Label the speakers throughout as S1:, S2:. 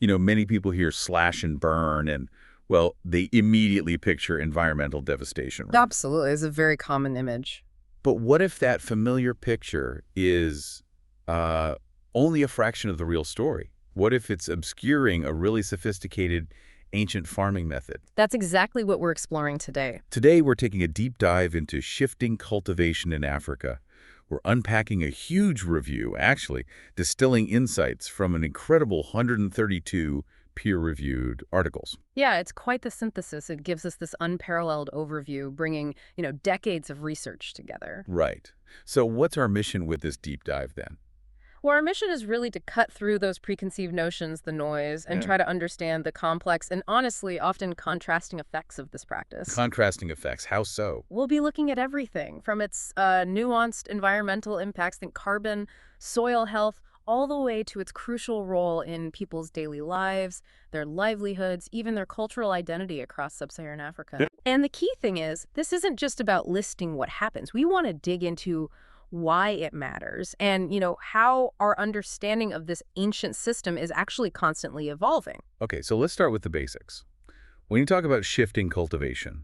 S1: Many people hear slash and burn and, well, they immediately picture environmental devastation, right?
S2: Absolutely. It's a very common image.
S1: But what if that familiar picture is uh, only a fraction of the real story? What if it's obscuring a really sophisticated ancient farming method?
S2: That's exactly what we're exploring today.
S1: Today, we're taking a deep dive into shifting cultivation in Africa. We're unpacking a huge review, actually, distilling insights from an incredible 132 peer-reviewed articles.
S2: Yeah, it's quite the synthesis. It gives us this unparalleled overview, bringing, decades of research together.
S1: Right. So what's our mission with this deep dive then?
S2: Well, our mission is really to cut through those preconceived notions, the noise, and
S1: Yeah.
S2: try to understand the complex and honestly often contrasting effects of this practice.
S1: Contrasting effects, how so?
S2: We'll be looking at everything from its nuanced environmental impacts, think carbon, soil health, all the way to its crucial role in people's daily lives, their livelihoods, even their cultural identity across sub-Saharan Africa.
S1: Yeah.
S2: And the key thing is, this isn't just about listing what happens. We want to dig into why it matters and, how our understanding of this ancient system is actually constantly evolving.
S1: Okay, so let's start with the basics. When you talk about shifting cultivation,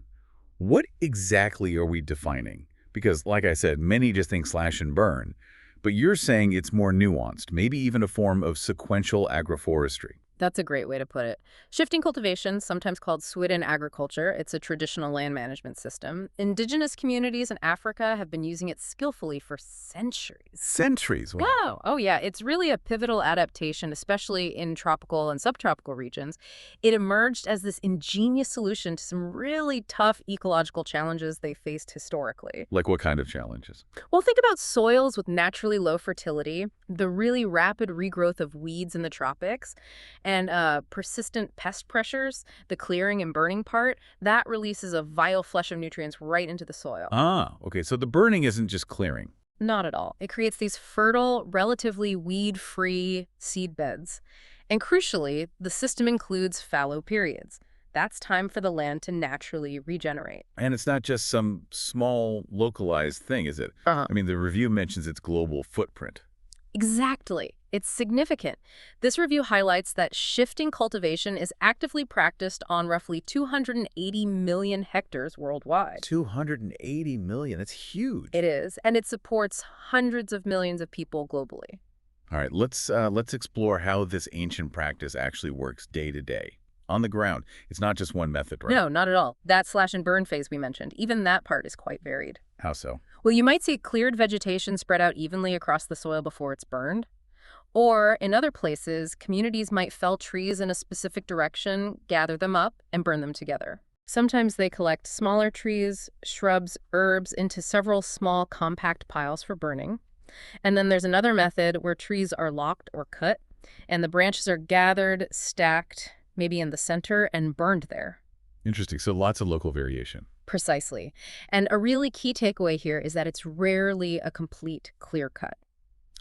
S1: what exactly are we defining? Because, like I said, many just think slash and burn, but you're saying it's more nuanced, maybe even a form of sequential agroforestry.
S2: That's a great way to put it. Shifting cultivation, sometimes called Swidden agriculture, it's a traditional land management system. Indigenous communities in Africa have been using it skillfully for centuries.
S1: Centuries. Wow.
S2: Oh yeah, it's really a pivotal adaptation, especially in tropical and subtropical regions. It emerged as this ingenious solution to some really tough ecological challenges they faced historically.
S1: Like what kind of challenges?
S2: Well, think about soils with naturally low fertility, the really rapid regrowth of weeds in the tropics, and persistent pest pressures, the clearing and burning part, that releases a vile flush of nutrients right into the soil.
S1: Ah, okay, so the burning isn't just clearing.
S2: Not at all. It creates these fertile, relatively weed-free seed beds. And crucially, the system includes fallow periods. That's time for the land to naturally regenerate.
S1: And it's not just some small, localized thing, is it?
S2: Uh-huh.
S1: I mean, the review mentions its global footprint.
S2: Exactly. It's significant. This review highlights that shifting cultivation is actively practiced on roughly 280 million hectares worldwide.
S1: 280 million, that's huge.
S2: It is, and it supports hundreds of millions of people globally.
S1: All right, let's explore how this ancient practice actually works day to day. On the ground, it's not just one method, right?
S2: No, not at all. That slash and burn phase we mentioned, even that part is quite varied.
S1: How so?
S2: Well, you might see cleared vegetation spread out evenly across the soil before it's burned. Or, in other places, communities might fell trees in a specific direction, gather them up, and burn them together. Sometimes they collect smaller trees, shrubs, herbs into several small compact piles for burning. And then there's another method where trees are locked or cut, and the branches are gathered, stacked, maybe in the center, and burned there.
S1: Interesting. So lots of local variation.
S2: Precisely. And a really key takeaway here is that it's rarely a complete clear cut.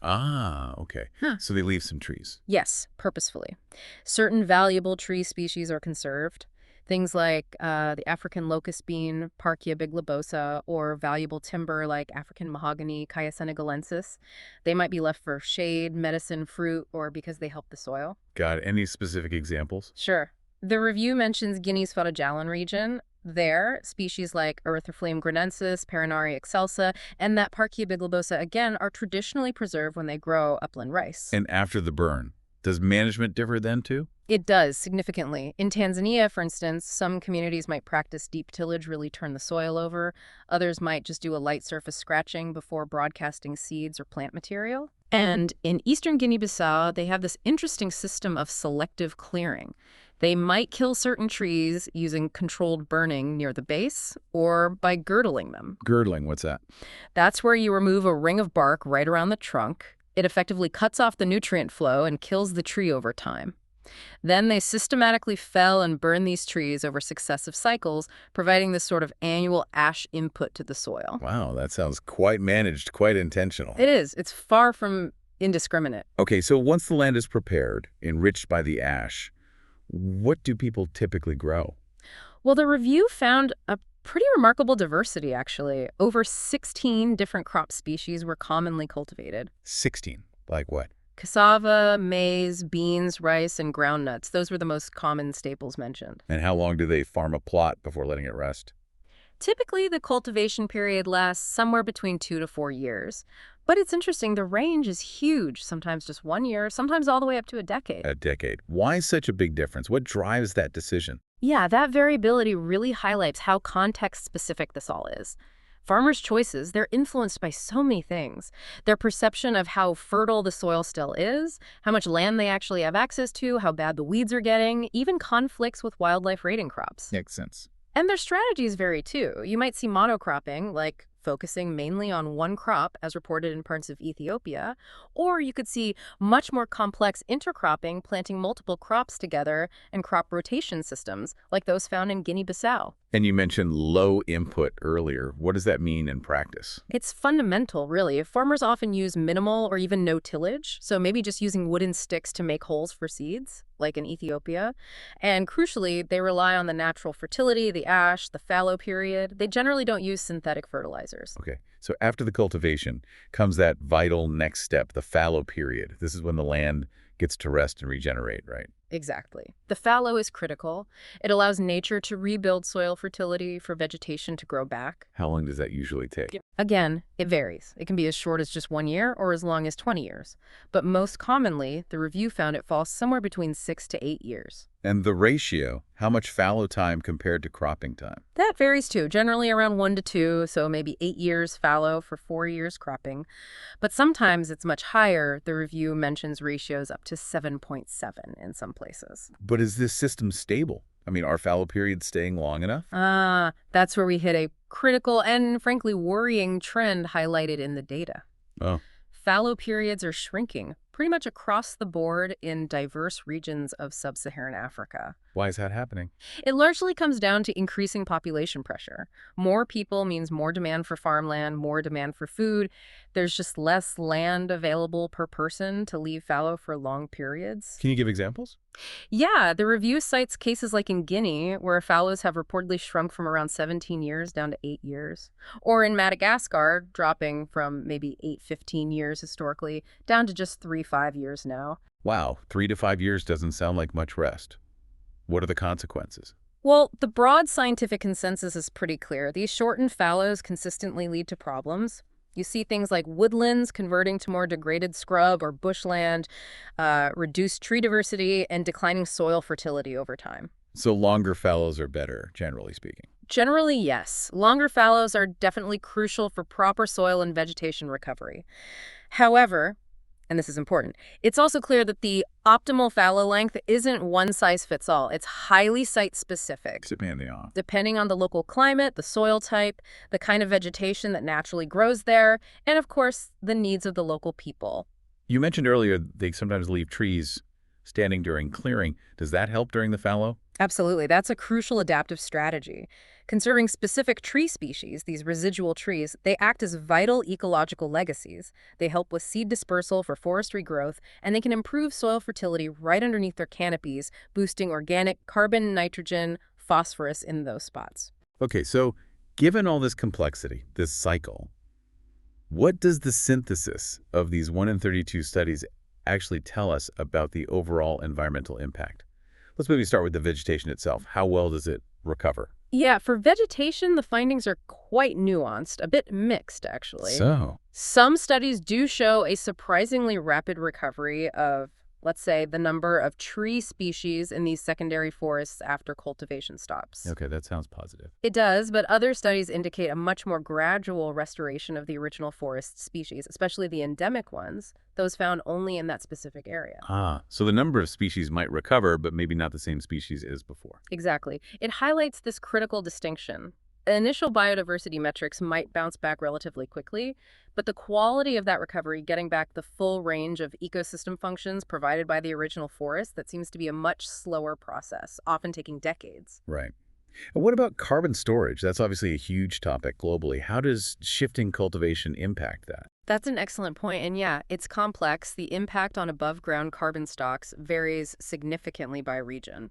S1: Ah, okay.
S2: Huh.
S1: So they leave some trees.
S2: Yes, purposefully. Certain valuable tree species are conserved. Things like the African locust bean, Parkia biglobosa, or valuable timber like African mahogany, Kaya senegalensis. They might be left for shade, medicine, fruit, or because they help the soil.
S1: Got it. Any specific examples?
S2: Sure. The review mentions Guinea's Fatajalan region. There, species like Erythroflame grenensis, Parinari excelsa, and that Parkia biglobosa, again, are traditionally preserved when they grow upland rice.
S1: And after the burn, does management differ then too?
S2: It does, significantly. In Tanzania, for instance, some communities might practice deep tillage, really turn the soil over. Others might just do a light surface scratching before broadcasting seeds or plant material. And in eastern Guinea-Bissau, they have this interesting system of selective clearing. They might kill certain trees using controlled burning near the base or by girdling them.
S1: Girdling, what's that?
S2: That's where you remove a ring of bark right around the trunk. It effectively cuts off the nutrient flow and kills the tree over time. Then they systematically fell and burn these trees over successive cycles, providing this sort of annual ash input to the soil.
S1: Wow, that sounds quite managed, quite intentional.
S2: It is. It's far from indiscriminate.
S1: Okay, so once the land is prepared, enriched by the ash, what do people typically grow?
S2: Well, the review found a pretty remarkable diversity, actually. Over 16 different crop species were commonly cultivated.
S1: 16. Like what?
S2: Cassava, maize, beans, rice, and groundnuts. Those were the most common staples mentioned.
S1: And how long do they farm a plot before letting it rest?
S2: Typically, the cultivation period lasts somewhere between 2 to 4 years. But it's interesting, the range is huge, sometimes just 1 year, sometimes all the way up to a decade.
S1: A decade. Why such a big difference? What drives that decision?
S2: Yeah, that variability really highlights how context-specific this all is. Farmers' choices, they're influenced by so many things. Their perception of how fertile the soil still is, how much land they actually have access to, how bad the weeds are getting, even conflicts with wildlife raiding crops.
S1: Makes sense.
S2: And their strategies vary too. You might see monocropping, like focusing mainly on one crop, as reported in parts of Ethiopia, or you could see much more complex intercropping, planting multiple crops together, and crop rotation systems, like those found in Guinea-Bissau.
S1: And you mentioned low input earlier. What does that mean in practice?
S2: It's fundamental, really. Farmers often use minimal or even no tillage, so maybe just using wooden sticks to make holes for seeds, like in Ethiopia. And crucially, they rely on the natural fertility, the ash, the fallow period. They generally don't use synthetic fertilizers.
S1: Okay, so after the cultivation comes that vital next step, the fallow period. This is when the land gets to rest and regenerate, right?
S2: Exactly. The fallow is critical. It allows nature to rebuild soil fertility for vegetation to grow back.
S1: How long does that usually take?
S2: Again, it varies. It can be as short as just 1 year or as long as 20 years. But most commonly, the review found it falls somewhere between 6 to 8 years.
S1: And the ratio, how much fallow time compared to cropping time?
S2: That varies too, generally around 1 to 2, so maybe 8 years fallow for 4 years cropping. But sometimes it's much higher. The review mentions ratios up to 7.7 in some places.
S1: But is this system stable? I mean, are fallow periods staying long enough?
S2: That's where we hit a critical and frankly worrying trend highlighted in the data.
S1: Oh,
S2: Fallow periods are shrinking pretty much across the board in diverse regions of sub-Saharan Africa.
S1: why is that happening?
S2: It largely comes down to increasing population pressure. More people means more demand for farmland, more demand for food. There's just less land available per person to leave fallow for long periods.
S1: Can you give examples?
S2: Yeah, the review cites cases like in Guinea, where fallows have reportedly shrunk from around 17 years down to 8 years. Or in Madagascar, dropping from maybe 15 years historically down to just 5 years now.
S1: Wow, 3 to 5 years doesn't sound like much rest. What are the consequences?
S2: Well, the broad scientific consensus is pretty clear. These shortened fallows consistently lead to problems. You see things like woodlands converting to more degraded scrub or bushland, reduced tree diversity, and declining soil fertility over time.
S1: So longer fallows are better, generally speaking.
S2: Generally, yes. Longer fallows are definitely crucial for proper soil and vegetation recovery. However, and this is important, it's also clear that the optimal fallow length isn't one size fits all. It's highly site-specific.
S1: Depending on.
S2: Depending on the local climate, the soil type, the kind of vegetation that naturally grows there, and of course, the needs of the local people.
S1: You mentioned earlier they sometimes leave trees standing during clearing. Does that help during the fallow?
S2: Absolutely. That's a crucial adaptive strategy. Conserving specific tree species, these residual trees, they act as vital ecological legacies. They help with seed dispersal for forestry growth, and they can improve soil fertility right underneath their canopies, boosting organic carbon, nitrogen, phosphorus in those spots.
S1: Okay, so given all this complexity, this cycle, what does the synthesis of these 1 in 32 studies actually tell us about the overall environmental impact? Let's maybe start with the vegetation itself. How well does it recover?
S2: Yeah, for vegetation, the findings are quite nuanced, a bit mixed, actually.
S1: So,
S2: Some studies do show a surprisingly rapid recovery of, let's say, the number of tree species in these secondary forests after cultivation stops.
S1: okay, that sounds positive.
S2: It does, but other studies indicate a much more gradual restoration of the original forest species, especially the endemic ones, those found only in that specific area.
S1: So the number of species might recover, but maybe not the same species as before.
S2: Exactly. It highlights this critical distinction. Initial biodiversity metrics might bounce back relatively quickly, but the quality of that recovery, getting back the full range of ecosystem functions provided by the original forest, that seems to be a much slower process, often taking decades.
S1: Right. And what about carbon storage? That's obviously a huge topic globally. How does shifting cultivation impact that?
S2: That's an excellent point, and yeah, it's complex. The impact on above-ground carbon stocks varies significantly by region.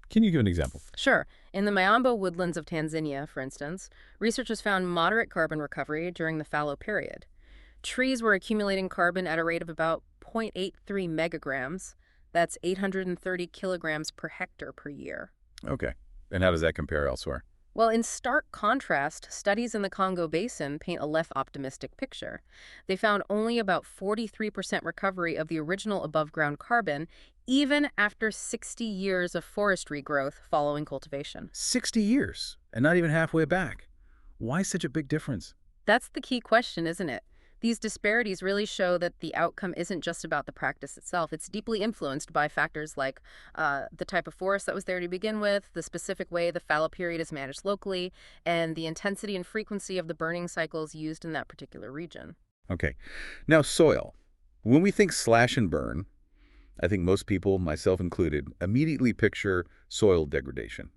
S1: Can you give an example?
S2: Sure. In the Miamba woodlands of Tanzania, for instance, researchers found moderate carbon recovery during the fallow period. Trees were accumulating carbon at a rate of about 0.83 megagrams. That's 830 kilograms per hectare per year.
S1: Okay. And how does that compare elsewhere?
S2: Well, in stark contrast, studies in the Congo Basin paint a less optimistic picture. They found only about 43% recovery of the original above-ground carbon, even after 60 years of forestry growth following cultivation.
S1: 60 years, and not even halfway back. Why such a big difference?
S2: That's the key question, isn't it? These disparities really show that the outcome isn't just about the practice itself. It's deeply influenced by factors like the type of forest that was there to begin with, the specific way the fallow period is managed locally, and the intensity and frequency of the burning cycles used in that particular region.
S1: Okay. Now, soil. When we think slash and burn, I think most people, myself included, immediately picture soil degradation.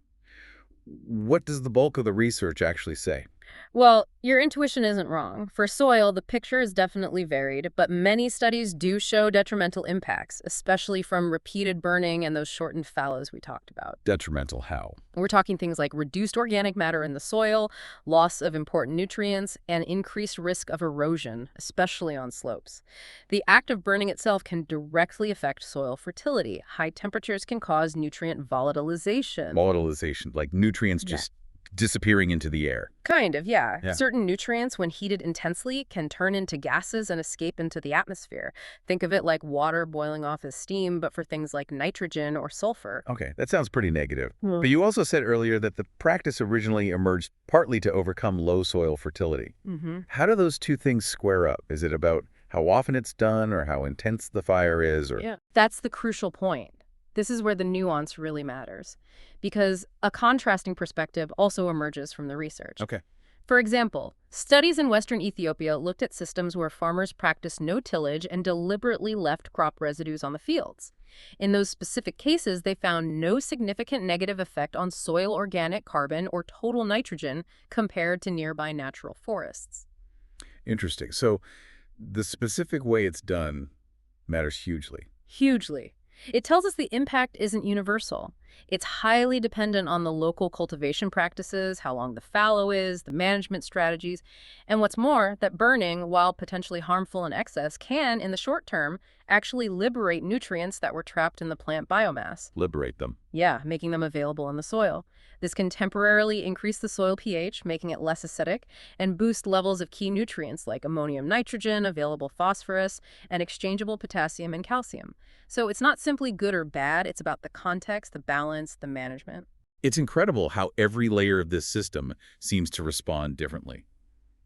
S1: What does the bulk of the research actually say?
S2: Well, your intuition isn't wrong. For soil, the picture is definitely varied, but many studies do show detrimental impacts, especially from repeated burning and those shortened fallows we talked about.
S1: Detrimental how?
S2: We're talking things like reduced organic matter in the soil, loss of important nutrients, and increased risk of erosion, especially on slopes. The act of burning itself can directly affect soil fertility. High temperatures can cause nutrient volatilization.
S1: Volatilization, like nutrients just disappearing into the air.
S2: Kind of, yeah.
S1: Yeah.
S2: Certain nutrients, when heated intensely, can turn into gases and escape into the atmosphere. Think of it like water boiling off as steam, but for things like nitrogen or sulfur.
S1: Okay, that sounds pretty negative.
S2: Hmm.
S1: But you also said earlier that the practice originally emerged partly to overcome low soil fertility.
S2: Mm-hmm.
S1: How do those two things square up? Is it about how often it's done or how intense the fire is? Or
S2: Yeah. That's the crucial point. This is where the nuance really matters, because a contrasting perspective also emerges from the research.
S1: Okay.
S2: For example, studies in Western Ethiopia looked at systems where farmers practiced no tillage and deliberately left crop residues on the fields. In those specific cases, they found no significant negative effect on soil organic carbon or total nitrogen compared to nearby natural forests.
S1: Interesting. So the specific way it's done matters hugely.
S2: Hugely. It tells us the impact isn't universal. It's highly dependent on the local cultivation practices, how long the fallow is, the management strategies, and what's more, that burning, while potentially harmful in excess, can, in the short term, actually liberate nutrients that were trapped in the plant biomass.
S1: Liberate them.
S2: Yeah, making them available in the soil. This can temporarily increase the soil pH, making it less acidic, and boost levels of key nutrients like ammonium nitrogen, available phosphorus, and exchangeable potassium and calcium. So it's not simply good or bad, it's about the context, the balance, the management.
S1: It's incredible how every layer of this system seems to respond differently.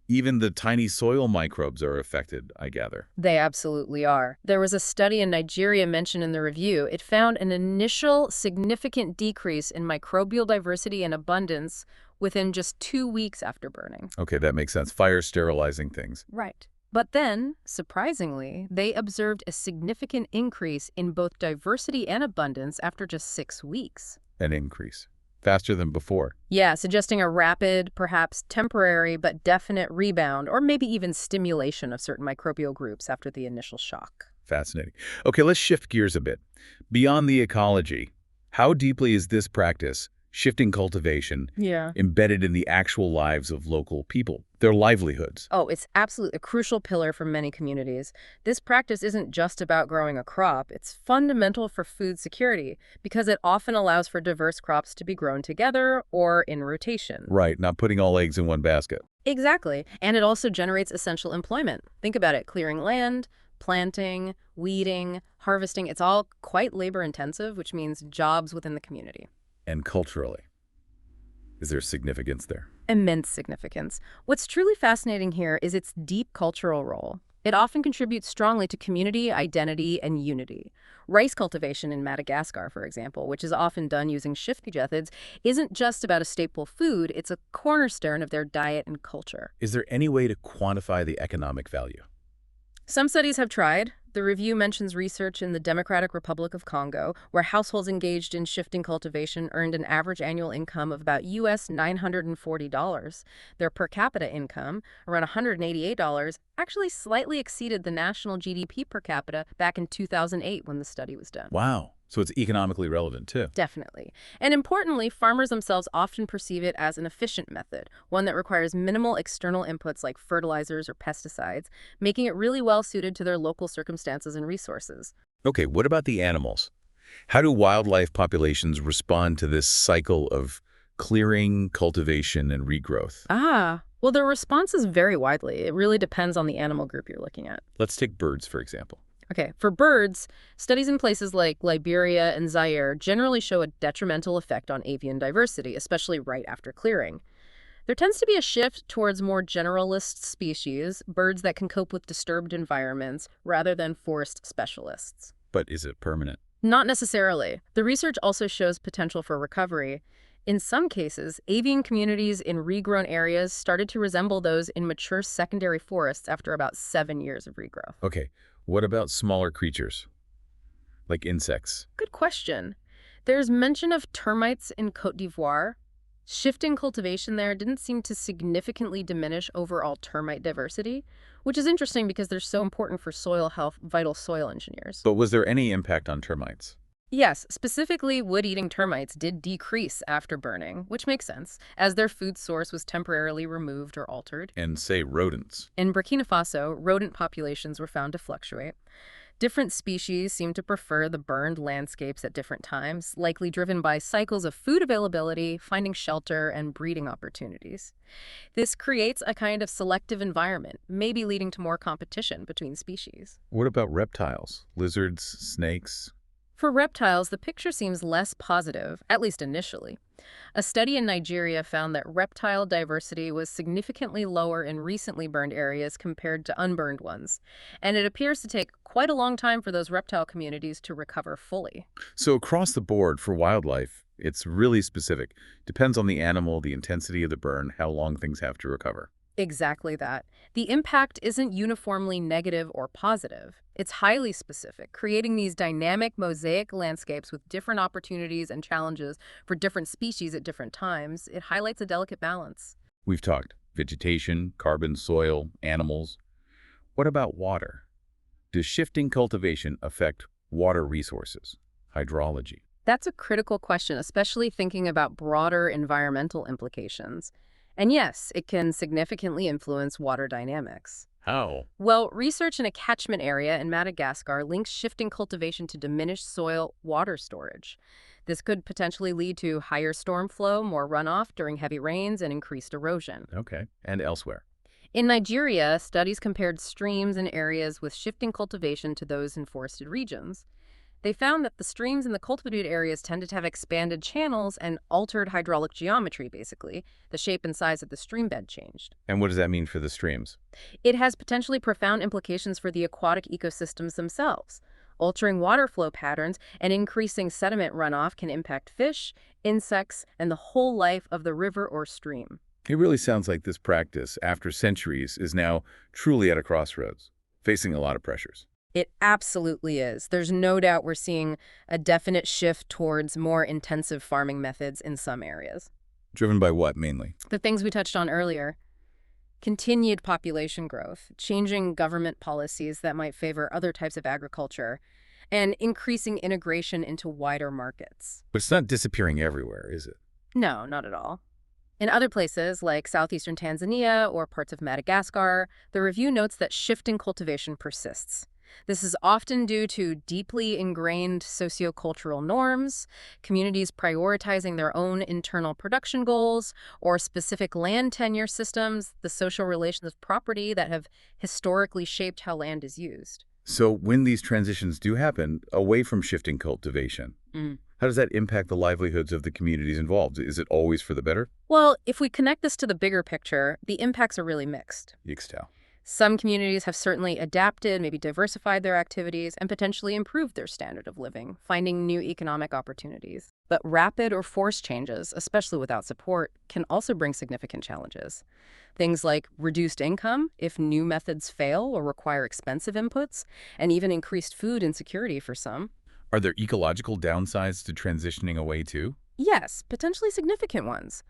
S1: Even the tiny soil microbes are affected, I gather.
S2: They absolutely are. There was a study in Nigeria mentioned in the review. It found an initial significant decrease in microbial diversity and abundance within just 2 weeks after burning.
S1: Okay, that makes sense. Fire sterilizing things.
S2: Right. But then, surprisingly, they observed a significant increase in both diversity and abundance after just 6 weeks.
S1: An increase. Faster than before.
S2: Yeah, suggesting a rapid, perhaps temporary, but definite rebound, or maybe even stimulation of certain microbial groups after the initial shock.
S1: Fascinating. Okay, let's shift gears a bit. Beyond the ecology, how deeply is this practice, shifting cultivation,
S2: Yeah.
S1: embedded in the actual lives of local people, their livelihoods?
S2: Oh, it's absolutely a crucial pillar for many communities. This practice isn't just about growing a crop. It's fundamental for food security because it often allows for diverse crops to be grown together or in rotation.
S1: Right, not putting all eggs in one basket.
S2: Exactly. And it also generates essential employment. Think about it, clearing land, planting, weeding, harvesting. It's all quite labor intensive, which means jobs within the community.
S1: And culturally, is there significance there?
S2: Immense significance. What's truly fascinating here is its deep cultural role. It often contributes strongly to community, identity, and unity. Rice cultivation in Madagascar, for example, which is often done using shift methods, isn't just about a staple food, it's a cornerstone of their diet and culture.
S1: Is there any way to quantify the economic value?
S2: Some studies have tried. The review mentions research in the Democratic Republic of Congo, where households engaged in shifting cultivation earned an average annual income of about US $940. Their per capita income, around $188, actually slightly exceeded the national GDP per capita back in 2008 when the study was done.
S1: Wow, So it's economically relevant, too.
S2: Definitely. And importantly, farmers themselves often perceive it as an efficient method, one that requires minimal external inputs like fertilizers or pesticides, making it really well suited to their local circumstances and resources.
S1: Okay, what about the animals? How do wildlife populations respond to this cycle of clearing, cultivation, and regrowth?
S2: Well, their response is very widely. It really depends on the animal group you're looking at.
S1: Let's take birds, for example.
S2: Okay, for birds, studies in places like Liberia and Zaire generally show a detrimental effect on avian diversity, especially right after clearing. There tends to be a shift towards more generalist species, birds that can cope with disturbed environments, rather than forest specialists.
S1: But is it permanent?
S2: Not necessarily. The research also shows potential for recovery. In some cases, avian communities in regrown areas started to resemble those in mature secondary forests after about 7 years of regrowth.
S1: Okay, what about smaller creatures, like insects?
S2: Good question. There's mention of termites in Côte d'Ivoire. Shifting cultivation there didn't seem to significantly diminish overall termite diversity, which is interesting because they're so important for soil health, vital soil engineers.
S1: But was there any impact on termites?
S2: Yes, specifically wood-eating termites did decrease after burning, which makes sense, as their food source was temporarily removed or altered.
S1: And say rodents.
S2: In Burkina Faso, rodent populations were found to fluctuate. Different species seem to prefer the burned landscapes at different times, likely driven by cycles of food availability, finding shelter, and breeding opportunities. This creates a kind of selective environment, maybe leading to more competition between species.
S1: What about reptiles? Lizards, snakes?
S2: For reptiles, the picture seems less positive, at least initially. A study in Nigeria found that reptile diversity was significantly lower in recently burned areas compared to unburned ones, and it appears to take quite a long time for those reptile communities to recover fully.
S1: So across the board for wildlife, it's really specific. Depends on the animal, the intensity of the burn, how long things have to recover.
S2: Exactly that. The impact isn't uniformly negative or positive. It's highly specific, creating these dynamic mosaic landscapes with different opportunities and challenges for different species at different times. It highlights a delicate balance.
S1: We've talked vegetation, carbon, soil, animals. What about water? Does shifting cultivation affect water resources, hydrology?
S2: That's a critical question, especially thinking about broader environmental implications. And yes, it can significantly influence water dynamics.
S1: How?
S2: Well, research in a catchment area in Madagascar links shifting cultivation to diminished soil water storage. This could potentially lead to higher storm flow, more runoff during heavy rains, and increased erosion.
S1: Okay. And elsewhere?
S2: In Nigeria, studies compared streams in areas with shifting cultivation to those in forested regions. They found that the streams in the cultivated areas tended to have expanded channels and altered hydraulic geometry, basically. The shape and size of the stream bed changed.
S1: And what does that mean for the streams?
S2: It has potentially profound implications for the aquatic ecosystems themselves. Altering water flow patterns and increasing sediment runoff can impact fish, insects, and the whole life of the river or stream.
S1: It really sounds like this practice, after centuries, is now truly at a crossroads, facing a lot of pressures.
S2: It absolutely is. There's no doubt we're seeing a definite shift towards more intensive farming methods in some areas.
S1: Driven by what, mainly?
S2: The things we touched on earlier. Continued population growth, changing government policies that might favor other types of agriculture, and increasing integration into wider markets.
S1: But it's not disappearing everywhere, is it?
S2: No, not at all. In other places, like southeastern Tanzania or parts of Madagascar, the review notes that shifting cultivation persists. This is often due to deeply ingrained sociocultural norms, communities prioritizing their own internal production goals, or specific land tenure systems, the social relations of property that have historically shaped how land is used.
S1: So when these transitions do happen, away from shifting cultivation, how does that impact the livelihoods of the communities involved? Is it always for the better?
S2: Well, if we connect this to the bigger picture, the impacts are really mixed.
S1: Yixtau.
S2: Some communities have certainly adapted, maybe diversified their activities, and potentially improved their standard of living, finding new economic opportunities. But rapid or forced changes, especially without support, can also bring significant challenges. Things like reduced income if new methods fail or require expensive inputs, and even increased food insecurity for some.
S1: Are there ecological downsides to transitioning away too?
S2: Yes, potentially significant ones.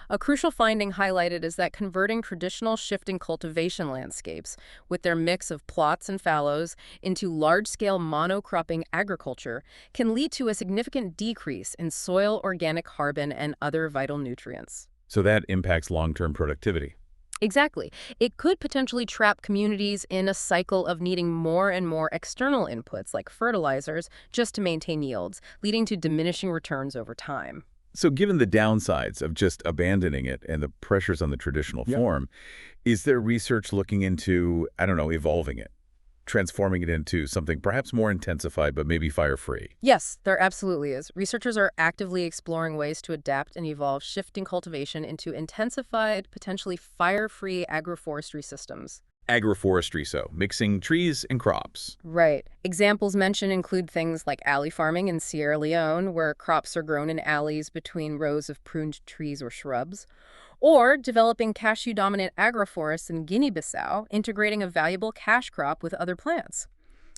S2: A crucial finding highlighted is that converting traditional shifting cultivation landscapes, with their mix of plots and fallows, into large-scale monocropping agriculture can lead to a significant decrease in soil organic carbon and other vital nutrients.
S1: So that impacts long-term productivity.
S2: Exactly. It could potentially trap communities in a cycle of needing more and more external inputs like fertilizers just to maintain yields, leading to diminishing returns over time.
S1: So given the downsides of just abandoning it and the pressures on the traditional
S2: Yep.
S1: form, is there research looking into, I don't know, evolving it, transforming it into something perhaps more intensified but maybe fire-free?
S2: Yes, there absolutely is. Researchers are actively exploring ways to adapt and evolve shifting cultivation into intensified, potentially fire-free agroforestry systems.
S1: Agroforestry, so mixing trees and crops.
S2: Right. Examples mentioned include things like alley farming in Sierra Leone, where crops are grown in alleys between rows of pruned trees or shrubs, or developing cashew-dominant agroforests in Guinea-Bissau, integrating a valuable cash crop with other plants.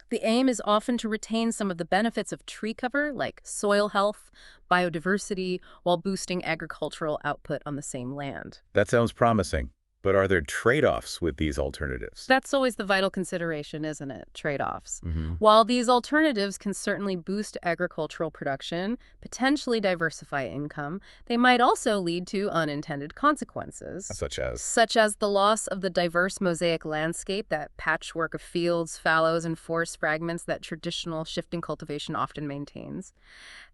S2: The aim is often to retain some of the benefits of tree cover, like soil health, biodiversity, while boosting agricultural output on the same land.
S1: That sounds promising. But are there trade-offs with these alternatives?
S2: That's always the vital consideration, isn't it? Trade-offs.
S1: Hmm.
S2: While these alternatives can certainly boost agricultural production, potentially diversify income, they might also lead to unintended consequences,
S1: Such as?
S2: such as the loss of the diverse mosaic landscape, that patchwork of fields, fallows, and forest fragments that traditional shifting cultivation often maintains.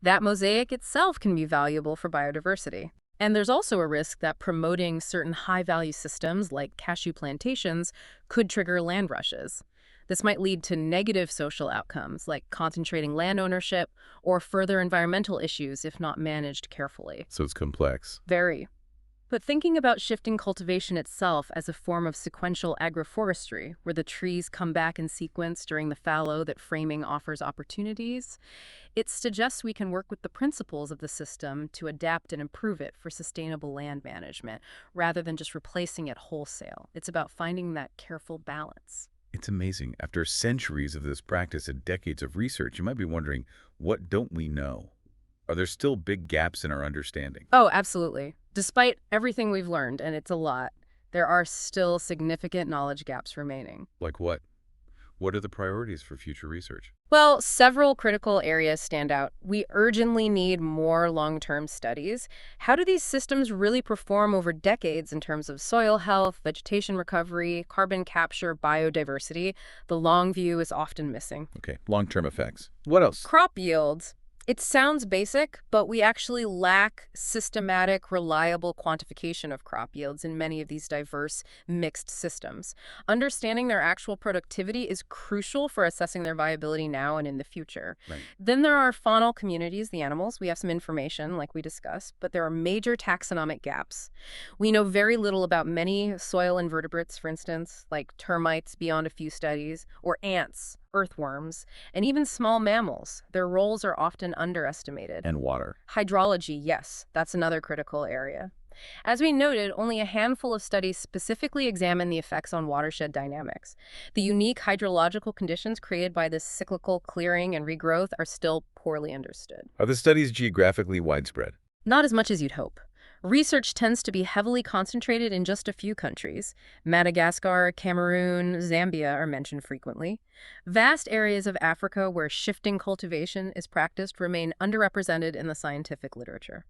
S2: That mosaic itself can be valuable for biodiversity. And there's also a risk that promoting certain high-value systems like cashew plantations could trigger land rushes. This might lead to negative social outcomes like concentrating land ownership or further environmental issues if not managed carefully.
S1: So it's complex.
S2: Very. But thinking about shifting cultivation itself as a form of sequential agroforestry, where the trees come back in sequence during the fallow that framing offers opportunities, it suggests we can work with the principles of the system to adapt and improve it for sustainable land management, rather than just replacing it wholesale. It's about finding that careful balance.
S1: It's amazing. After centuries of this practice and decades of research, you might be wondering, what don't we know? Are there still big gaps in our understanding?
S2: Oh, absolutely. Despite everything we've learned, and it's a lot, there are still significant knowledge gaps remaining.
S1: Like what? What are the priorities for future research?
S2: Well, several critical areas stand out. We urgently need more long-term studies. How do these systems really perform over decades in terms of soil health, vegetation recovery, carbon capture, biodiversity? The long view is often missing.
S1: Okay, long-term effects. What else?
S2: Crop yields. It sounds basic, but we actually lack systematic, reliable quantification of crop yields in many of these diverse, mixed systems. Understanding their actual productivity is crucial for assessing their viability now and in the future.
S1: Right.
S2: Then there are faunal communities, the animals. We have some information, like we discussed, but there are major taxonomic gaps. We know very little about many soil invertebrates, for instance, like termites beyond a few studies, or ants, earthworms, and even small mammals. Their roles are often underestimated.
S1: And water.
S2: Hydrology, yes, that's another critical area. As we noted, only a handful of studies specifically examine the effects on watershed dynamics. The unique hydrological conditions created by this cyclical clearing and regrowth are still poorly understood.
S1: Are the studies geographically widespread?
S2: Not as much as you'd hope. Research tends to be heavily concentrated in just a few countries. Madagascar, Cameroon, Zambia are mentioned frequently. Vast areas of Africa where shifting cultivation is practiced remain underrepresented in the scientific literature.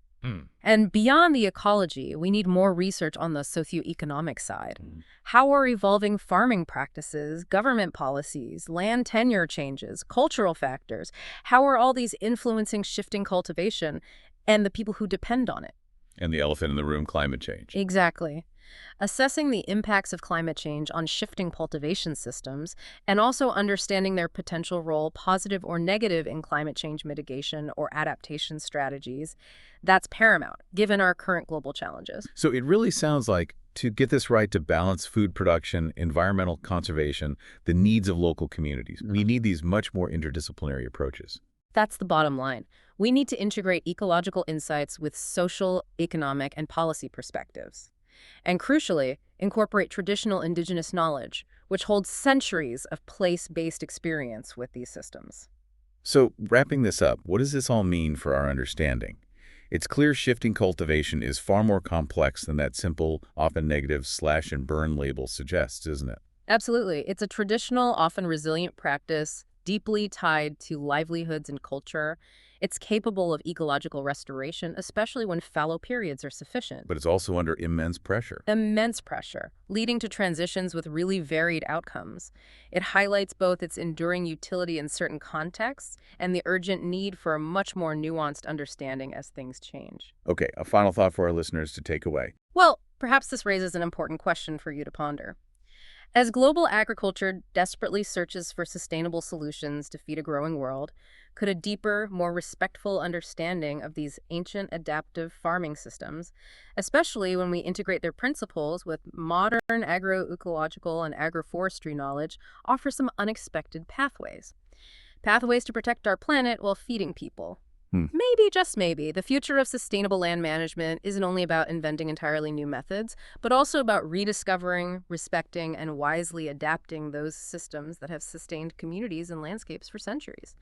S2: And beyond the ecology, we need more research on the socio-economic side. How are evolving farming practices, government policies, land tenure changes, cultural factors, how are all these influencing shifting cultivation and the people who depend on it?
S1: And the elephant in the room, climate change.
S2: Exactly. Assessing the impacts of climate change on shifting cultivation systems and also understanding their potential role, positive or negative, in climate change mitigation or adaptation strategies, that's paramount given our current global challenges.
S1: So it really sounds like, to get this right, to balance food production, environmental conservation, the needs of local communities, we need these much more interdisciplinary approaches.
S2: That's the bottom line. We need to integrate ecological insights with social, economic, and policy perspectives. And crucially, incorporate traditional indigenous knowledge, which holds centuries of place-based experience with these systems.
S1: So wrapping this up, what does this all mean for our understanding? It's clear shifting cultivation is far more complex than that simple, often negative slash and burn label suggests, isn't it?
S2: Absolutely. It's a traditional, often resilient practice, deeply tied to livelihoods and culture. It's capable of ecological restoration, especially when fallow periods are sufficient.
S1: But it's also under immense pressure.
S2: Immense pressure, leading to transitions with really varied outcomes. It highlights both its enduring utility in certain contexts and the urgent need for a much more nuanced understanding as things change.
S1: Okay, a final thought for our listeners to take away.
S2: Well, perhaps this raises an important question for you to ponder. As global agriculture desperately searches for sustainable solutions to feed a growing world, could a deeper, more respectful understanding of these ancient adaptive farming systems, especially when we integrate their principles with modern agroecological and agroforestry knowledge, offer some unexpected pathways? Pathways to protect our planet while feeding people.
S1: Hmm.
S2: Maybe, just maybe, the future of sustainable land management isn't only about inventing entirely new methods, but also about rediscovering, respecting, and wisely adapting those systems that have sustained communities and landscapes for centuries.